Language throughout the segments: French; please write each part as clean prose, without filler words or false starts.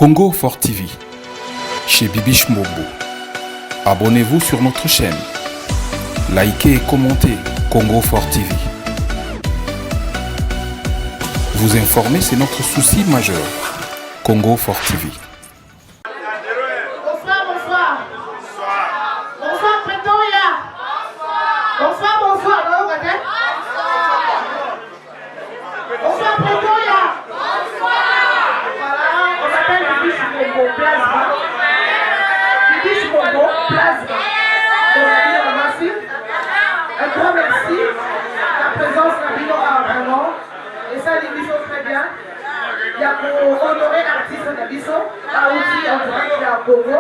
Congo Fort TV, chez Bibiche Mobo. Abonnez-vous sur notre chaîne. Likez et commentez Congo Fort TV. Vous informer, c'est notre souci majeur. Congo Fort TV. Bonsoir, bonsoir. Bonsoir, Pretoria. Bonsoir, bonsoir. Bonsoir, Pretoria. Voilà, on s'appelle Bibiche Mobo Plasma. Bibiche Mobo Plasma. Donc, merci. Un grand merci. La présence de Bino vraiment. Et ça, l'émission très bien. Il y a pour honorer l'artiste de Bisso, aussi en direct de Congo.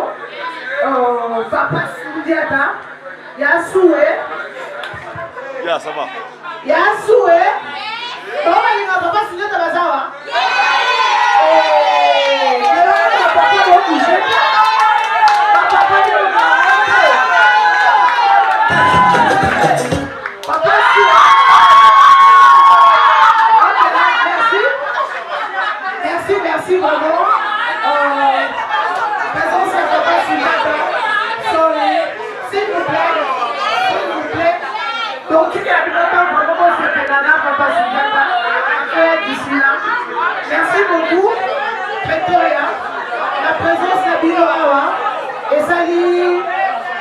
Papa Soudiata, il y a Soué. Ya, ça va. Il y a Soué. Comment il y a Papa Soudiata Bazawa? Merci vraiment. Présence de Papa Soudiata. S'il vous plaît. Donc, il y a longtemps vraiment c'était Nana Papa Soudiata. Après, d'ici là. Merci beaucoup, Pretoria. La présence de Bino Awa. Et ça dit,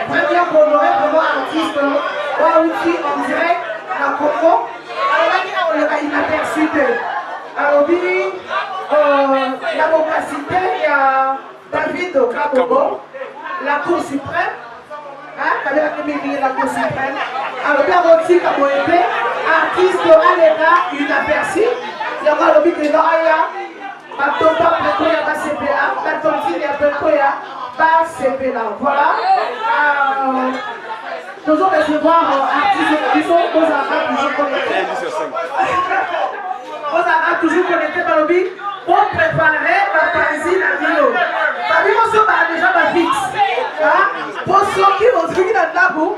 vraiment qu'on aurait vraiment artiste aussi en direct à Congo. Alors, on l'a inaperçu de. Alors, la capacité, il y a David Kabogo, la Cour suprême. La Cour suprême. Alors, il y a aussi Kaboete, artiste Alena, inaperçu. Il y a le but de Noaya, Matomba Prekoya, Basepela, Matontine Prekoya, Basepela. Voilà. Toujours recevoir artistes qui sont aux arts toujours connectés. Aux arts toujours connectés dans le but pour préparer ma parésie la vidéo. Ma vidéo se déjà ma fixe. Pour ceux qui vont se dans la boue,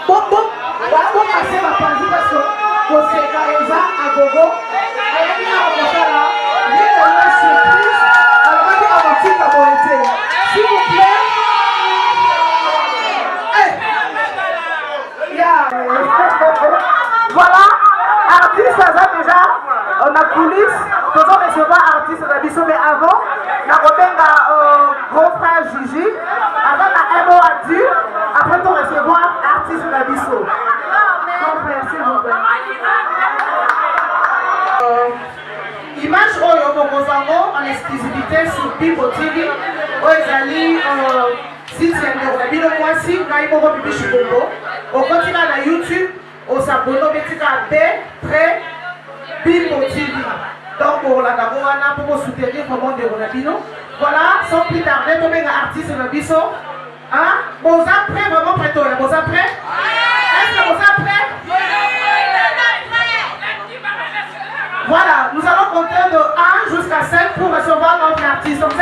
bon, passer ma parésie parce que pour ces carréza à gogo, elle est là, on va là, il y a une surprise, alors on va dire un petit caboreté. S'il vous plaît. Voilà, artiste ça déjà, on a coulisses, nous allons recevoir artiste de Bisso, mais avant, on a grand frère Gigi, avant on a un mot à dire, après on recevoir artiste de Bisso. Grand frère, s'il vous plaît. Image Oyo Mokozango en exclusivité sur Bibo TV, Oezali, si c'est un Bino Mwasi, Naïmo Bibiche Mobo, on continue à YouTube. Au Sabono Betika B, très Bibo TV. Donc, pour la Gaboana, pour soutenir comment de Ronabino. Voilà, sans plus tarder, tomber un artiste de Bisso. Hein? Vous êtes prêts, vraiment prêts? Vous êtes prêts? Est-ce que vous êtes prêts? Voilà, nous allons compter de 1 jusqu'à 5 pour recevoir notre artiste. Donc,